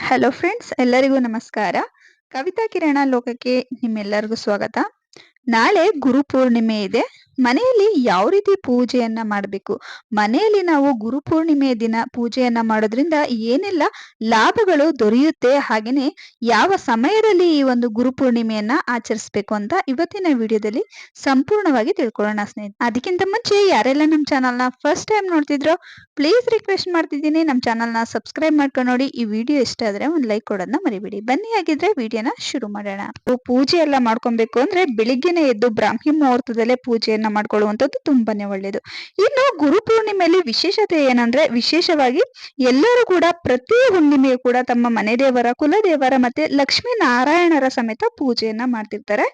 Hello friends, ಎಲ್ಲರಿಗೂ ನಮಸ್ಕಾರ. ಕವಿತಾ ಕಿರಣ ಲೋಕಕ್ಕೆ ನಿಮ್ಮೆಲ್ಲರಿಗೂ ಸ್ವಾಗತ. ನಾಳೆ ಗುರುಪೂರ್ಣಿಮೆ ಇದೆ. ಮನೆಯಲ್ಲಿ ಯಾವ ರೀತಿ ಪೂಜೆಯನ್ನ ಮಾಡಬೇಕು, ಮನೆಯಲ್ಲಿ ನಾವು ಗುರುಪೂರ್ಣಿಮೆಯ ದಿನ ಪೂಜೆಯನ್ನ ಮಾಡೋದ್ರಿಂದ ಏನೆಲ್ಲ ಲಾಭಗಳು ದೊರೆಯುತ್ತೆ, ಹಾಗೇನೆ ಯಾವ ಸಮಯದಲ್ಲಿ ಈ ಒಂದು ಗುರುಪೂರ್ಣಿಮೆಯನ್ನ ಆಚರಿಸಬೇಕು ಅಂತ ಇವತ್ತಿನ ವಿಡಿಯೋದಲ್ಲಿ ಸಂಪೂರ್ಣವಾಗಿ ತಿಳ್ಕೊಳ್ಳೋಣ ಸ್ನೇಹಿತರೆ. ಅದಕ್ಕಿಂತ ಮುಂಚೆ ಯಾರೆಲ್ಲ ನಮ್ಮ ಚಾನಲ್ನ ಫಸ್ಟ್ ಟೈಮ್ ನೋಡ್ತಿದ್ರೋ ಪ್ಲೀಸ್ ರಿಕ್ವೆಸ್ಟ್ ಮಾಡ್ತಿದ್ದೀನಿ, ನಮ್ಮ ಚಾನಲ್ನ ಸಬ್ಸ್ಕ್ರೈಬ್ ಮಾಡ್ಕೊಂಡು ನೋಡಿ. ಈ ವಿಡಿಯೋ ಇಷ್ಟ ಆದ್ರೆ ಒಂದು ಲೈಕ್ ಕೊಡೋದನ್ನ ಮರಿಬೇಡಿ. ಬನ್ನಿ ಹಾಗಿದ್ರೆ ವಿಡಿಯೋನ ಶುರು ಮಾಡೋಣ. ಪೂಜೆ ಎಲ್ಲ ಮಾಡ್ಕೊಬೇಕು ಅಂದ್ರೆ ಬೆಳಿಗ್ಗೆನೆ ಎದ್ದು ಬ್ರಾಹ್ಮಿ ಮುಹೂರ್ತದಲ್ಲೇ ಪೂಜೆಯನ್ನ ಮಾಡ್ಕೊಳ್ಳುವಂಥದ್ದು ತುಂಬಾನೇ ಒಳ್ಳೇದು. ಇನ್ನು ಗುರುಪೂರ್ಣಿಮೆಯಲ್ಲಿ ವಿಶೇಷತೆ ಏನಂದ್ರೆ, ವಿಶೇಷವಾಗಿ ಎಲ್ಲರೂ ಕೂಡ ಪ್ರತಿ ಹುಣ್ಣಿಮೆಯು ಕೂಡ ತಮ್ಮ ಮನೆ ದೇವರ, ಕುಲದೇವರ ಮತ್ತೆ ಲಕ್ಷ್ಮೀ ನಾರಾಯಣರ ಸಮೇತ ಪೂಜೆಯನ್ನ ಮಾಡ್ತಿರ್ತಾರೆ.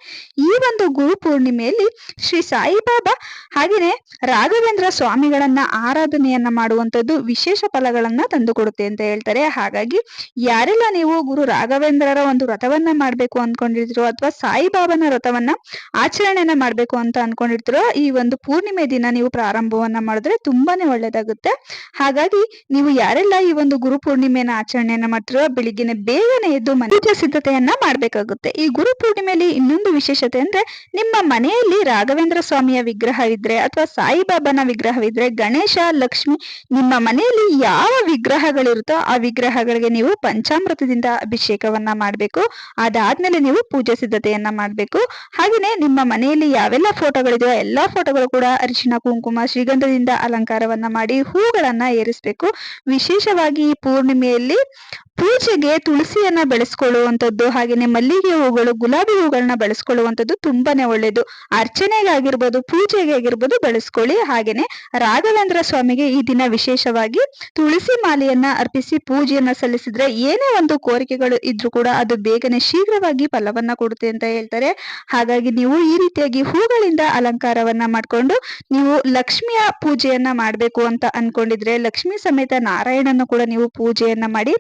ಈ ಒಂದು ಗುರುಪೂರ್ಣಿಮೆಯಲ್ಲಿ ಶ್ರೀ ಸಾಯಿಬಾಬಾ ಹಾಗೆಯೇ ರಾಘವೇಂದ್ರ ಸ್ವಾಮಿಗಳನ್ನ ಆರಾಧನೆಯನ್ನ ಮಾಡುವಂಥದ್ದು ವಿಶೇಷ ಫಲಗಳನ್ನ ತಂದುಕೊಡುತ್ತೆ ಅಂತ ಹೇಳ್ತಾರೆ. ಹಾಗಾಗಿ ಯಾರೆಲ್ಲ ನೀವು ಗುರು ರಾಘವೇಂದ್ರರ ಒಂದು ವ್ರತವನ್ನ ಮಾಡ್ಬೇಕು ಅನ್ಕೊಂಡಿರ್ತೀರೋ ಅಥವಾ ಸಾಯಿಬಾಬಾನ ವ್ರತವನ್ನ ಆಚರಣೆಯನ್ನ ಮಾಡ್ಬೇಕು ಅಂತ ಅನ್ಕೊಂಡಿರ್ತೀರೋ, ಈ ಒಂದು ಪೂರ್ಣಿಮೆ ದಿನ ನೀವು ಪ್ರಾರಂಭವನ್ನ ಮಾಡಿದ್ರೆ ತುಂಬಾನೇ ಒಳ್ಳೇದಾಗುತ್ತೆ. ಹಾಗಾಗಿ ನೀವು ಯಾರೆಲ್ಲ ಈ ಒಂದು ಗುರು ಪೂರ್ಣಿಮೆನ ಆಚರಣೆಯನ್ನ ಮಾಡ್ತಿರೋ, ಬೆಳಿಗ್ಗೆನೆ ಬೇಗನೆ ಎದ್ದು ಪೂಜಾ ಸಿದ್ಧತೆಯನ್ನ ಮಾಡ್ಬೇಕಾಗುತ್ತೆ. ಈ ಗುರು ಪೂರ್ಣಿಮೆಯಲ್ಲಿ ಇನ್ನೊಂದು ವಿಶೇಷತೆ ಅಂದ್ರೆ, ನಿಮ್ಮ ಮನೆಯಲ್ಲಿ ರಾಘವೇಂದ್ರ ಸ್ವಾಮಿಯ ವಿಗ್ರಹ ಇದ್ರೆ ಅಥವಾ ಸಾಯಿಬಾಬಾನ ವಿಗ್ರಹವಿದ್ರೆ, ಗಣೇಶ, ಲಕ್ಷ್ಮಿ, ನಿಮ್ಮ ಮನೆಯಲ್ಲಿ ಯಾವ ವಿಗ್ರಹಗಳಿರುತ್ತೋ ಆ ವಿಗ್ರಹಗಳಿಗೆ ನೀವು ಪಂಚಾಮೃತದಿಂದ ಅಭಿಷೇಕವನ್ನ ಮಾಡ್ಬೇಕು. ಅದಾದ್ಮೇಲೆ ನೀವು ಪೂಜೆ ಸಿದ್ಧತೆಯನ್ನ ಮಾಡ್ಬೇಕು. ಹಾಗೇನೆ ನಿಮ್ಮ ಮನೆಯಲ್ಲಿ ಯಾವೆಲ್ಲ ಫೋಟೋಗಳಿದೆಯೋ ಎಲ್ಲಾ ಫೋಟೋಗಳು ಕೂಡ ಅರಿಶಿನ, ಕುಂಕುಮ, ಶ್ರೀಗಂಧದಿಂದ ಅಲಂಕಾರವನ್ನ ಮಾಡಿ ಹೂಗಳನ್ನ ಏರಿಸಬೇಕು. ವಿಶೇಷವಾಗಿ ಈ ಪೂರ್ಣಿಮೆಯಲ್ಲಿ ಪೂಜೆಗೆ ತುಳಸಿಯನ್ನ ಬೆಳೆಸ್ಕೊಳ್ಳುವಂಥದ್ದು, ಹಾಗೇನೆ ಮಲ್ಲಿಗೆ ಹೂಗಳು, ಗುಲಾಬಿ ಹೂಗಳನ್ನ ಬೆಳೆಸ್ಕೊಳ್ಳುವಂಥದ್ದು ತುಂಬಾನೇ ಒಳ್ಳೇದು. ಅರ್ಚನೆಗೆ ಆಗಿರ್ಬೋದು, ಪೂಜೆಗೆ ಆಗಿರ್ಬೋದು ಬೆಳೆಸ್ಕೊಳ್ಳಿ. ಹಾಗೇನೆ ರಾಘವೇಂದ್ರ ಸ್ವಾಮಿಗೆ ಈ ದಿನ ವಿಶೇಷವಾಗಿ ತುಳಸಿ ಮಾಲೆಯನ್ನ ಅರ್ಪಿಸಿ ಪೂಜೆಯನ್ನ ಸಲ್ಲಿಸಿದ್ರೆ ಏನೇ ಒಂದು ಕೋರಿಕೆಗಳು ಇದ್ರೂ ಕೂಡ ಅದು ಬೇಗನೆ ಶೀಘ್ರವಾಗಿ ಫಲವನ್ನ ಕೊಡುತ್ತೆ ಅಂತ ಹೇಳ್ತಾರೆ. ಹಾಗಾಗಿ ನೀವು ಈ ರೀತಿಯಾಗಿ ಹೂಗಳಿಂದ ಅಲಂಕಾರವನ್ನ ಮಾಡ್ಕೊಂಡು ನೀವು ಲಕ್ಷ್ಮಿಯ ಪೂಜೆಯನ್ನ ಮಾಡ್ಬೇಕು ಅಂತ ಅನ್ಕೊಂಡಿದ್ರೆ, ಲಕ್ಷ್ಮಿ ಸಮೇತ ನಾರಾಯಣನ ಕೂಡ ನೀವು ಪೂಜೆಯನ್ನ ಮಾಡಿ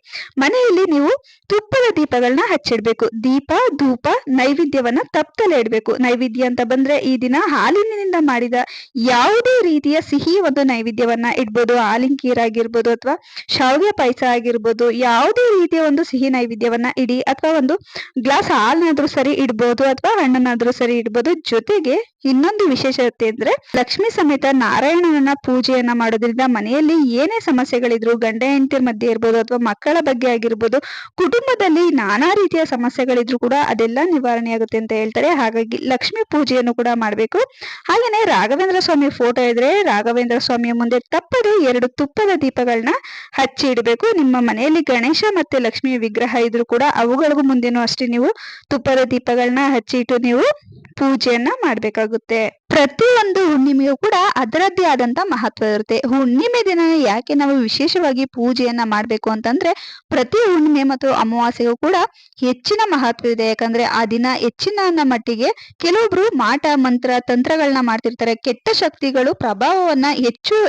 ಮನೆಯಲ್ಲಿ ನೀವು ತುಪ್ಪದ ದೀಪಗಳನ್ನ ಹಚ್ಚಿಡ್ಬೇಕು. ದೀಪ, ಧೂಪ, ನೈವೇದ್ಯವನ್ನ ತಪ್ಪದಲ್ಲೇ ಇಡ್ಬೇಕು. ನೈವೇದ್ಯ ಅಂತ ಬಂದ್ರೆ ಈ ದಿನ ಹಾಲಿನಿಂದ ಮಾಡಿದ ಯಾವುದೇ ರೀತಿಯ ಸಿಹಿ ಒಂದು ನೈವೇದ್ಯವನ್ನ ಇಡ್ಬೋದು. ಹಾಲಿನ ಖೀರ್ ಆಗಿರ್ಬೋದು ಅಥವಾ ಶಾವಿಗೆ ಪಾಯಸ ಆಗಿರ್ಬೋದು, ಯಾವುದೇ ರೀತಿಯ ಒಂದು ಸಿಹಿ ನೈವೇದ್ಯವನ್ನ ಇಡಿ. ಅಥವಾ ಒಂದು ಗ್ಲಾಸ್ ಹಾಲ್ನಾದ್ರೂ ಸರಿ ಇಡ್ಬೋದು ಅಥವಾ ಹಣ್ಣನ್ನಾದ್ರೂ ಸರಿ ಇಡ್ಬೋದು. ಜೊತೆಗೆ ಇನ್ನೊಂದು ವಿಶೇಷತೆ ಅಂದ್ರೆ, ಲಕ್ಷ್ಮಿ ಸಮೇತ ನಾರಾಯಣನ ಪೂಜೆಯನ್ನ ಮಾಡೋದ್ರಿಂದ ಮನೆಯಲ್ಲಿ ಏನೇ ಸಮಸ್ಯೆಗಳಿದ್ರು, ಗಂಡ ಹೆಂಡತಿ ಮಧ್ಯೆ ಇರ್ಬೋದು ಅಥವಾ ಮಕ್ಕಳ ಬಗ್ಗೆ ಆಗಿರ್ಬೋದು, ಕುಟುಂಬದಲ್ಲಿ ನಾನಾ ರೀತಿಯ ಸಮಸ್ಯೆಗಳಿದ್ರು ಕೂಡ ಅದೆಲ್ಲ ನಿವಾರಣೆ ಆಗುತ್ತೆ ಅಂತ ಹೇಳ್ತಾರೆ. ಹಾಗಾಗಿ ಲಕ್ಷ್ಮಿ ಪೂಜೆಯನ್ನು ಕೂಡ ಮಾಡ್ಬೇಕು. ಹಾಗೇನೆ ರಾಘವೇಂದ್ರ ಸ್ವಾಮಿ ಫೋಟೋ ಇದ್ರೆ ರಾಘವೇಂದ್ರ ಸ್ವಾಮಿಯ ಮುಂದೆ ತಪ್ಪದೆ 2 ತುಪ್ಪದ ದೀಪಗಳನ್ನ ಹಚ್ಚಿ ಇಡಬೇಕು. ನಿಮ್ಮ ಮನೆಯಲ್ಲಿ ಗಣೇಶ ಮತ್ತೆ ಲಕ್ಷ್ಮಿಯ ವಿಗ್ರಹ ಇದ್ರು ಕೂಡ ಅವುಗಳಿಗೂ ಮುಂದೆನೂ ಅಷ್ಟೇ ನೀವು ತುಪ್ಪದ ದೀಪಗಳನ್ನ ಹಚ್ಚಿ ಇಟ್ಟು ನೀವು ಪೂಜೆಯನ್ನ ಮಾಡ್ಬೇಕಾಗುತ್ತೆ. ಪ್ರತಿಯೊಂದು ಹುಣ್ಣಿಮೆಯೂ ಕೂಡ ಅದರದ್ದೇ ಆದಂತ ಮಹತ್ವ ಇರುತ್ತೆ. ಹುಣ್ಣಿಮೆ ದಿನ ಯಾಕೆ ನಾವು ವಿಶೇಷವಾಗಿ ಪೂಜೆಯನ್ನ ಮಾಡ್ಬೇಕು ಅಂತಂದ್ರೆ, ಪ್ರತಿ ಹುಣ್ಣಿಮೆ ಮತ್ತು ಅಮಾವಾಸ್ಯೆಗೂ ಕೂಡ ಹೆಚ್ಚಿನ ಮಹತ್ವ ಇದೆ. ಯಾಕಂದ್ರೆ ಆ ದಿನ ಹೆಚ್ಚಿನ ಮಟ್ಟಿಗೆ ಕೆಲವೊಬ್ರು ಮಾಟ ಮಂತ್ರ ತಂತ್ರಗಳನ್ನ ಮಾಡ್ತಿರ್ತಾರೆ. ಕೆಟ್ಟ ಶಕ್ತಿಗಳು ಪ್ರಭಾವವನ್ನ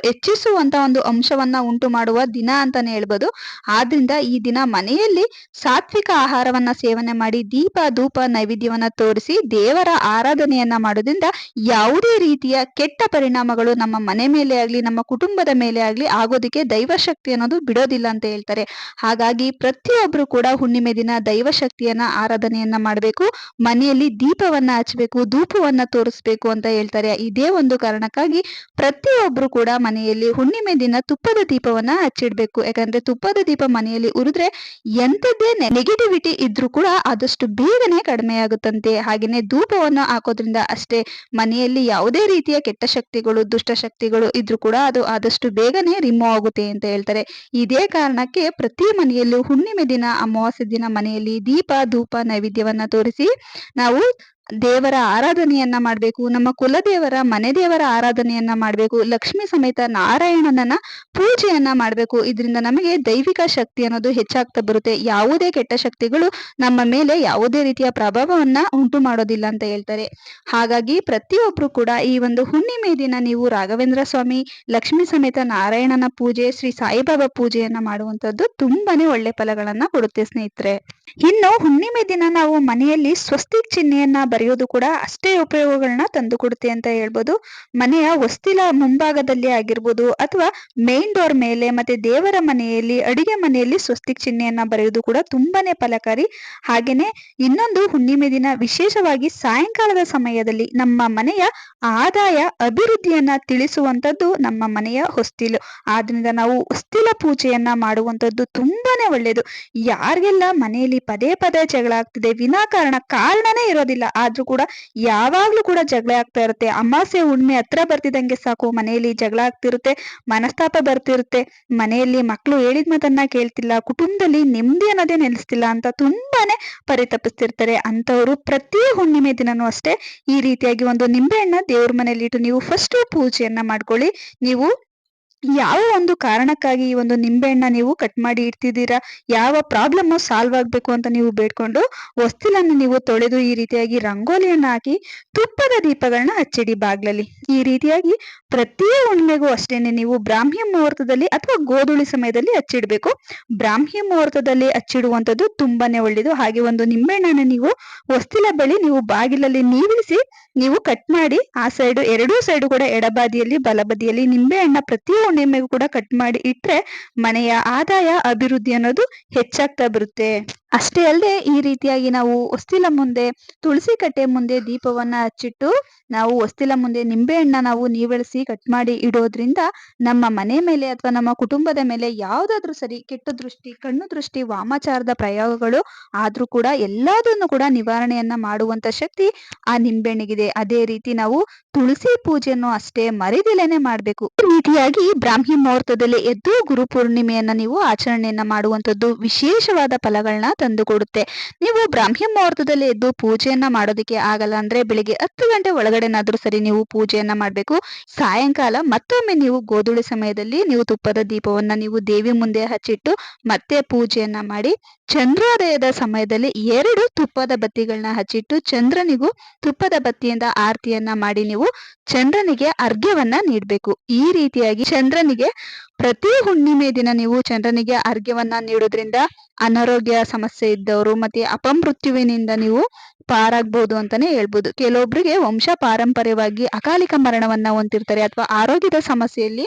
ಹೆಚ್ಚಿಸುವಂತ ಒಂದು ಅಂಶವನ್ನ ಉಂಟು ಮಾಡುವ ದಿನ ಅಂತಾನೆ ಹೇಳ್ಬೋದು. ಆದ್ರಿಂದ ಈ ದಿನ ಮನೆಯಲ್ಲಿ ಸಾತ್ವಿಕ ಆಹಾರವನ್ನ ಸೇವನೆ ಮಾಡಿ ದೀಪ, ಧೂಪ, ನೈವೇದ್ಯವನ್ನ ತೋರಿಸಿ ದೇವರ ಆರಾಧನೆಯನ್ನ ಮಾಡೋದ್ರಿಂದ ಯಾವುದೇ ರೀತಿಯ ಕೆಟ್ಟ ಪರಿಣಾಮಗಳು ನಮ್ಮ ಮನೆ ಮೇಲೆ ಆಗ್ಲಿ, ನಮ್ಮ ಕುಟುಂಬದ ಮೇಲೆ ಆಗ್ಲಿ ಆಗೋದಕ್ಕೆ ದೈವಶಕ್ತಿ ಅನ್ನೋದು ಬಿಡೋದಿಲ್ಲ ಅಂತ ಹೇಳ್ತಾರೆ. ಹಾಗಾಗಿ ಪ್ರತಿಯೊಬ್ರು ಕೂಡ ಹುಣ್ಣಿಮೆ ದಿನ ದೈವಶಕ್ತಿಯನ್ನ ಆರಾಧನೆಯನ್ನ ಮಾಡಬೇಕು. ಮನೆಯಲ್ಲಿ ದೀಪವನ್ನ ಹಚ್ಚಬೇಕು, ಧೂಪವನ್ನ ತೋರಿಸ್ಬೇಕು ಅಂತ ಹೇಳ್ತಾರೆ. ಇದೇ ಒಂದು ಕಾರಣಕ್ಕಾಗಿ ಪ್ರತಿಯೊಬ್ರು ಕೂಡ ಮನೆಯಲ್ಲಿ ಹುಣ್ಣಿಮೆ ದಿನ ತುಪ್ಪದ ದೀಪವನ್ನ ಹಚ್ಚಿಡ್ಬೇಕು. ಯಾಕಂದ್ರೆ ತುಪ್ಪದ ದೀಪ ಮನೆಯಲ್ಲಿ ಉರಿದ್ರೆ ಎಂಥದ್ದೇ ನೆಗೆಟಿವಿಟಿ ಇದ್ರೂ ಕೂಡ ಆದಷ್ಟು ಬೇಗನೆ ಕಡಿಮೆ ಆಗುತ್ತಂತೆ. ಹಾಗೇನೆ ಧೂಪವನ್ನು ಹಾಕೋದ್ರಿಂದ ಅಷ್ಟೇ ಮನೆಯಲ್ಲಿ ಯಾವುದೇ ರೀತಿಯ ಕೆಟ್ಟ ಶಕ್ತಿಗಳು, ದುಷ್ಟಶಕ್ತಿಗಳು ಇದ್ರೂ ಕೂಡ ಅದು ಆದಷ್ಟು ಬೇಗನೆ ರಿಮೂವ್ ಆಗುತ್ತೆ ಅಂತ ಹೇಳ್ತಾರೆ. ಇದೇ ಕಾರಣಕ್ಕೆ ಪ್ರತಿ ಮನೆಯಲ್ಲೂ ಹುಣ್ಣಿಮೆ ದಿನ, ಅಮಾವಾಸ್ಯೆ ದಿನ ಮನೆಯಲ್ಲಿ ದೀಪ, ಧೂಪ, ನೈವೇದ್ಯವನ್ನ ತೋರಿಸಿ ನಾವು ದೇವರ ಆರಾಧನೆಯನ್ನ ಮಾಡ್ಬೇಕು. ನಮ್ಮ ಕುಲದೇವರ, ಮನೆ ದೇವರ ಆರಾಧನೆಯನ್ನ ಮಾಡ್ಬೇಕು. ಲಕ್ಷ್ಮಿ ಸಮೇತ ನಾರಾಯಣನ ಪೂಜೆಯನ್ನ ಮಾಡ್ಬೇಕು. ಇದರಿಂದ ನಮಗೆ ದೈವಿಕ ಶಕ್ತಿ ಅನ್ನೋದು ಹೆಚ್ಚಾಗ್ತಾ ಬರುತ್ತೆ. ಯಾವುದೇ ಕೆಟ್ಟ ಶಕ್ತಿಗಳು ನಮ್ಮ ಮೇಲೆ ಯಾವುದೇ ರೀತಿಯ ಪ್ರಭಾವವನ್ನ ಉಂಟು ಮಾಡೋದಿಲ್ಲ ಅಂತ ಹೇಳ್ತಾರೆ. ಹಾಗಾಗಿ ಪ್ರತಿಯೊಬ್ರು ಕೂಡ ಈ ಒಂದು ಹುಣ್ಣಿಮೆ ದಿನ ನೀವು ರಾಘವೇಂದ್ರ ಸ್ವಾಮಿ, ಲಕ್ಷ್ಮಿ ಸಮೇತ ನಾರಾಯಣನ ಪೂಜೆ, ಶ್ರೀ ಸಾಯಿಬಾಬಾ ಪೂಜೆಯನ್ನ ಮಾಡುವಂತದ್ದು ತುಂಬಾನೇ ಒಳ್ಳೆ ಫಲಗಳನ್ನ ಕೊಡುತ್ತೆ ಸ್ನೇಹಿತರೆ. ಇನ್ನು ಹುಣ್ಣಿಮೆ ದಿನ ನಾವು ಮನೆಯಲ್ಲಿ ಸ್ವಸ್ತಿಕ್ ಚಿಹ್ನೆಯನ್ನ ಬರೆಯೋದು ಕೂಡ ಅಷ್ಟೇ ಉಪಯೋಗಗಳನ್ನ ತಂದುಕೊಡುತ್ತೆ ಅಂತ ಹೇಳ್ಬೋದು. ಮನೆಯ ಹೊಸ್ತಿಲ ಮುಂಭಾಗದಲ್ಲಿ ಆಗಿರ್ಬೋದು ಅಥವಾ ಮೇನ್ ಡೋರ್ ಮೇಲೆ ಮತ್ತೆ ದೇವರ ಮನೆಯಲ್ಲಿ ಅಡಿಗೆ ಮನೆಯಲ್ಲಿ ಸ್ವಸ್ತಿಕ್ ಚಿಹ್ನೆಯನ್ನ ಬರೆಯೋದು ಕೂಡ ತುಂಬಾನೇ ಫಲಕಾರಿ. ಹಾಗೇನೆ ಇನ್ನೊಂದು ಹುಣ್ಣಿಮೆ ದಿನ ವಿಶೇಷವಾಗಿ ಸಾಯಂಕಾಲದ ಸಮಯದಲ್ಲಿ ನಮ್ಮ ಮನೆಯ ಆದಾಯ ಅಭಿವೃದ್ಧಿಯನ್ನ ತಿಳಿಸುವಂತದ್ದು ನಮ್ಮ ಮನೆಯ ಹೊಸ್ತಿಲು. ಆದ್ರಿಂದ ನಾವು ಹೊಸ್ತಿಲ ಪೂಜೆಯನ್ನ ಮಾಡುವಂತದ್ದು ತುಂಬಾನೇ ಒಳ್ಳೆಯದು. ಯಾರಿಗೆಲ್ಲ ಮನೆಯಲ್ಲಿ ಪದೇ ಪದೇ ಜಗಳ ಆಗ್ತಿದೆ, ವಿನಾಕಾರಣ ಕಾರಣನೇ ಇರೋದಿಲ್ಲ, ಆದ್ರೂ ಕೂಡ ಯಾವಾಗ್ಲೂ ಕೂಡ ಜಗಳ ಆಗ್ತಾ ಇರುತ್ತೆ. ಅಮಾವಾಸ್ಯೆ ಹುಣ್ಣಿಮೆ ಹತ್ರ ಬರ್ತಿದಂಗೆ ಸಾಕು ಮನೆಯಲ್ಲಿ ಜಗಳ ಆಗ್ತಿರುತ್ತೆ, ಮನಸ್ತಾಪ ಬರ್ತಿರುತ್ತೆ, ಮನೆಯಲ್ಲಿ ಮಕ್ಕಳು ಹೇಳಿದ ಮಾತನ್ನ ಕೇಳ್ತಿಲ್ಲ, ಕುಟುಂಬದಲ್ಲಿ ನೆಮ್ಮದಿ ಅನ್ನೋದೇ ನೆಲೆಸ್ತಿಲ್ಲ ಅಂತ ತುಂಬಾನೇ ಪರಿತಪಿಸ್ತಿರ್ತಾರೆ. ಅಂತವರು ಪ್ರತಿ ಹುಣ್ಣಿಮೆ ದಿನನೂ ಅಷ್ಟೇ ಈ ರೀತಿಯಾಗಿ ಒಂದು ನಿಂಬೆಹಣ್ಣ ದೇವ್ರ ಮನೇಲಿ ಇಟ್ಟು ನೀವು ಫಸ್ಟ್ ಪೂಜೆಯನ್ನ ಮಾಡ್ಕೊಳ್ಳಿ. ನೀವು ಯಾವ ಒಂದು ಕಾರಣಕ್ಕಾಗಿ ಈ ಒಂದು ನಿಂಬೆಹಣ್ಣ ನೀವು ಕಟ್ ಮಾಡಿ ಇಡ್ತಿದ್ದೀರಾ, ಯಾವ ಪ್ರಾಬ್ಲಮ್ ಸಾಲ್ವ್ ಆಗ್ಬೇಕು ಅಂತ ನೀವು ಬೇಡ್ಕೊಂಡು ಹೊಸ್ತಿಲನ್ನು ನೀವು ತೊಳೆದು ಈ ರೀತಿಯಾಗಿ ರಂಗೋಲಿಯನ್ನ ಹಾಕಿ ತುಪ್ಪದ ದೀಪಗಳನ್ನ ಹಚ್ಚಿಡಿ ಬಾಗ್ಲಲ್ಲಿ. ಈ ರೀತಿಯಾಗಿ ಪ್ರತಿ ಹುಣ್ಣಿಮೆಗೂ ಅಷ್ಟೇನೆ ನೀವು ಬ್ರಾಹ್ಮಿ ಮುಹೂರ್ತದಲ್ಲಿ ಅಥವಾ ಗೋಧೂಳಿ ಸಮಯದಲ್ಲಿ ಹಚ್ಚಿಡ್ಬೇಕು. ಬ್ರಾಹ್ಮಿ ಮುಹೂರ್ತದಲ್ಲಿ ಹಚ್ಚಿಡುವಂಥದ್ದು ತುಂಬಾನೇ ಒಳ್ಳೇದು. ಹಾಗೆ ಒಂದು ನಿಂಬೆಹಣ್ಣನ್ನ ನೀವು ಹೊಸ್ತಿಲ ಬಳಿ ನೀವು ಬಾಗಿಲಲ್ಲಿ ನೀವಿಳಿಸಿ ನೀವು ಕಟ್ ಮಾಡಿ ಆ ಸೈಡ್ ಎರಡೂ ಸೈಡ್ ಕೂಡ ಎಡಬದಿಯಲ್ಲಿ ಬಲಬದಿಯಲ್ಲಿ ನಿಂಬೆಹಣ್ಣ ಪ್ರತಿ ಹುಣ್ಣಿಮೆಗೂ ಕೂಡ ಕಟ್ ಮಾಡಿ ಇಟ್ರೆ ಮನೆಯ ಆದಾಯ ಅಭಿವೃದ್ಧಿ ಅನ್ನೋದು ಹೆಚ್ಚಾಗ್ತಾ ಬರುತ್ತೆ. ಅಷ್ಟೇ ಅಲ್ಲದೆ ಈ ರೀತಿಯಾಗಿ ನಾವು ಹೊಸ್ತಿಲ ಮುಂದೆ ತುಳಸಿ ಕಟ್ಟೆ ಮುಂದೆ ದೀಪವನ್ನ ಹಚ್ಚಿಟ್ಟು ನಾವು ಹೊಸ್ತಿಲ ಮುಂದೆ ನಿಂಬೆಹಣ್ಣ ನಾವು ನೀವೆಳಿಸಿ ಕಟ್ ಮಾಡಿ ಇಡೋದ್ರಿಂದ ನಮ್ಮ ಮನೆ ಮೇಲೆ ಅಥವಾ ನಮ್ಮ ಕುಟುಂಬದ ಮೇಲೆ ಯಾವ್ದಾದ್ರೂ ಸರಿ ಕೆಟ್ಟ ದೃಷ್ಟಿ, ಕಣ್ಣು ದೃಷ್ಟಿ, ವಾಮಾಚಾರದ ಪ್ರಯೋಗಗಳು ಆದ್ರೂ ಕೂಡ ಎಲ್ಲದನ್ನು ಕೂಡ ನಿವಾರಣೆಯನ್ನ ಮಾಡುವಂತ ಶಕ್ತಿ ಆ ನಿಂಬೆಹಣ್ಣಿಗಿದೆ. ಅದೇ ರೀತಿ ನಾವು ತುಳಸಿ ಪೂಜೆಯನ್ನು ಅಷ್ಟೇ ಮರಿದಿಲೇನೆ ಮಾಡ್ಬೇಕು. ಈ ರೀತಿಯಾಗಿ ಬ್ರಾಹ್ಮಿ ಮುಹೂರ್ತದಲ್ಲಿ ಎದ್ದು ಗುರು ಪೂರ್ಣಿಮೆಯನ್ನ ನೀವು ಆಚರಣೆಯನ್ನ ಮಾಡುವಂತದ್ದು ವಿಶೇಷವಾದ ಫಲಗಳನ್ನ ತಂದು ಕೊಡುತ್ತೆ. ನೀವು ಬ್ರಾಹ್ಮಿ ಮುಹೂರ್ತದಲ್ಲಿ ಎದ್ದು ಪೂಜೆಯನ್ನ ಮಾಡೋದಕ್ಕೆ ಆಗಲ್ಲ ಅಂದ್ರೆ ಬೆಳಿಗ್ಗೆ 10 ಗಂಟೆ ಒಳಗಡೆನಾದ್ರೂ ಸರಿ ನೀವು ಪೂಜೆಯನ್ನ ಮಾಡ್ಬೇಕು. ಸಾಯಂಕಾಲ ಮತ್ತೊಮ್ಮೆ ನೀವು ಗೋಧೂಳಿ ಸಮಯದಲ್ಲಿ ನೀವು ತುಪ್ಪದ ದೀಪವನ್ನ ನೀವು ದೇವಿ ಮುಂದೆ ಹಚ್ಚಿಟ್ಟು ಮತ್ತೆ ಪೂಜೆಯನ್ನ ಮಾಡಿ ಚಂದ್ರೋದಯದ ಸಮಯದಲ್ಲಿ 2 ತುಪ್ಪದ ಬತ್ತಿಗಳನ್ನ ಹಚ್ಚಿಟ್ಟು ಚಂದ್ರನಿಗೂ ತುಪ್ಪದ ಬತ್ತಿಯಿಂದ ಆರತಿಯನ್ನ ಮಾಡಿ ನೀವು ಚಂದ್ರನಿಗೆ ಅರ್ಘ್ಯವನ್ನ ನೀಡಬೇಕು. ಈ ರೀತಿಯಾಗಿ ಚಂದ್ರನಿಗೆ ಪ್ರತಿ ಹುಣ್ಣಿಮೆ ದಿನ ನೀವು ಚಂದ್ರನಿಗೆ ಅರ್ಘ್ಯವನ್ನ ನೀಡೋದ್ರಿಂದ ಅನಾರೋಗ್ಯ ಸಮಸ್ಯೆ ಇದ್ದವರು ಮತ್ತೆ ಅಪಮೃತ್ಯುವಿನಿಂದ ನೀವು ಪಾರಾಗ್ಬಹುದು ಅಂತಾನೆ ಹೇಳ್ಬೋದು. ಕೆಲವೊಬ್ರಿಗೆ ವಂಶ ಪಾರಂಪರ್ಯವಾಗಿ ಅಕಾಲಿಕ ಮರಣವನ್ನ ಹೊಂದಿರ್ತಾರೆ ಅಥವಾ ಆರೋಗ್ಯದ ಸಮಸ್ಯೆಯಲ್ಲಿ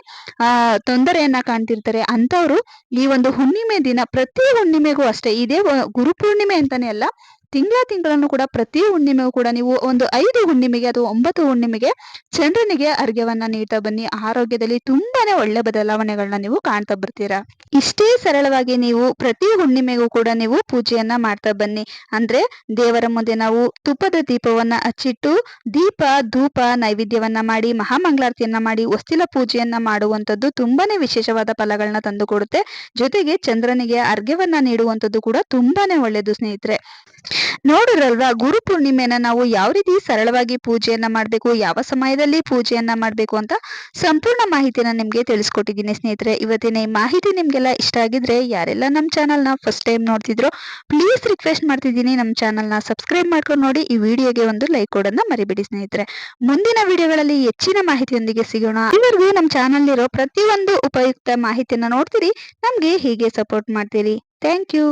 ತೊಂದರೆಯನ್ನ ಕಾಣ್ತಿರ್ತಾರೆ. ಅಂತವ್ರು ಈ ಒಂದು ಹುಣ್ಣಿಮೆ ದಿನ ಪ್ರತಿ ಹುಣ್ಣಿಮೆಗೂ ಅಷ್ಟೇ, ಇದೇ ಗುರುಪೂರ್ಣಿಮೆ ಅಂತಾನೆ ಅಲ್ಲ, ತಿಂಗಳನ್ನು ಕೂಡ ಪ್ರತಿ ಹುಣ್ಣಿಮೆಗೂ ಕೂಡ ನೀವು ಒಂದು 5 ಹುಣ್ಣಿಮೆಗೆ ಅಥವಾ 9 ಹುಣ್ಣಿಮೆಗೆ ಚಂದ್ರನಿಗೆ ಅರ್ಘ್ಯವನ್ನ ನೀಡ್ತಾ ಬನ್ನಿ. ಆರೋಗ್ಯದಲ್ಲಿ ತುಂಬಾನೇ ಒಳ್ಳೆ ಬದಲಾವಣೆಗಳನ್ನ ನೀವು ಕಾಣ್ತಾ ಬರ್ತೀರಾ. ಇಷ್ಟೇ ಸರಳವಾಗಿ ನೀವು ಪ್ರತಿ ಹುಣ್ಣಿಮೆಗೂ ಕೂಡ ನೀವು ಪೂಜೆಯನ್ನ ಮಾಡ್ತಾ ಬನ್ನಿ. ಅಂದ್ರೆ ದೇವರ ಮುಂದೆ ನಾವು ತುಪ್ಪದ ದೀಪವನ್ನ ಹಚ್ಚಿಟ್ಟು ದೀಪ ಧೂಪ ನೈವೇದ್ಯವನ್ನ ಮಾಡಿ ಮಹಾಮಂಗಳಾರತಿಯನ್ನ ಮಾಡಿ ಹೊಸ್ತಿಲ ಪೂಜೆಯನ್ನ ಮಾಡುವಂತದ್ದು ತುಂಬಾನೇ ವಿಶೇಷವಾದ ಫಲಗಳನ್ನ ತಂದು ಕೊಡುತ್ತೆ. ಜೊತೆಗೆ ಚಂದ್ರನಿಗೆ ಅರ್ಘ್ಯವನ್ನ ನೀಡುವಂತದ್ದು ಕೂಡ ತುಂಬಾನೇ ಒಳ್ಳೇದು ಸ್ನೇಹಿತರೆ. ನೋಡಿರಲ್ವಾ ಗುರು ಪೂರ್ಣಿಮೆನ ನಾವು ಯಾವ ರೀತಿ ಸರಳವಾಗಿ ಪೂಜೆಯನ್ನ ಮಾಡ್ಬೇಕು, ಯಾವ ಸಮಯದಲ್ಲಿ ಪೂಜೆಯನ್ನ ಮಾಡ್ಬೇಕು ಅಂತ ಸಂಪೂರ್ಣ ಮಾಹಿತಿನ ನಿಮ್ಗೆ ತಿಳಿಸ್ಕೊಟ್ಟಿದ್ದೀನಿ ಸ್ನೇಹಿತರೆ. ಇವತ್ತಿನ ಈ ಮಾಹಿತಿ ನಿಮ್ಗೆಲ್ಲ ಇಷ್ಟ ಆಗಿದ್ರೆ ಯಾರೆಲ್ಲ ನಮ್ಮ ಚಾನಲ್ನ ಫಸ್ಟ್ ಟೈಮ್ ನೋಡ್ತಿದ್ರು ಪ್ಲೀಸ್ ರಿಕ್ವೆಸ್ಟ್ ಮಾಡ್ತಿದ್ದೀನಿ, ನಮ್ಮ ಚಾನಲ್ನ ಸಬ್ಸ್ಕ್ರೈಬ್ ಮಾಡ್ಕೊಂಡು ನೋಡಿ. ಈ ವಿಡಿಯೋಗೆ ಒಂದು ಲೈಕ್ ಕೊಡೋದನ್ನ ಮರಿಬೇಡಿ ಸ್ನೇಹಿತರೆ. ಮುಂದಿನ ವಿಡಿಯೋಗಳಲ್ಲಿ ಹೆಚ್ಚಿನ ಮಾಹಿತಿಯೊಂದಿಗೆ ಸಿಗೋಣ. ಇಲ್ಲಿವರೆಗೂ ನಮ್ಮ ಚಾನಲ್ ಇರೋ ಪ್ರತಿಯೊಂದು ಉಪಯುಕ್ತ ಮಾಹಿತಿಯನ್ನ ನೋಡ್ತೀರಿ, ನಮ್ಗೆ ಹೀಗೆ ಸಪೋರ್ಟ್ ಮಾಡ್ತೀರಿ. Thank you.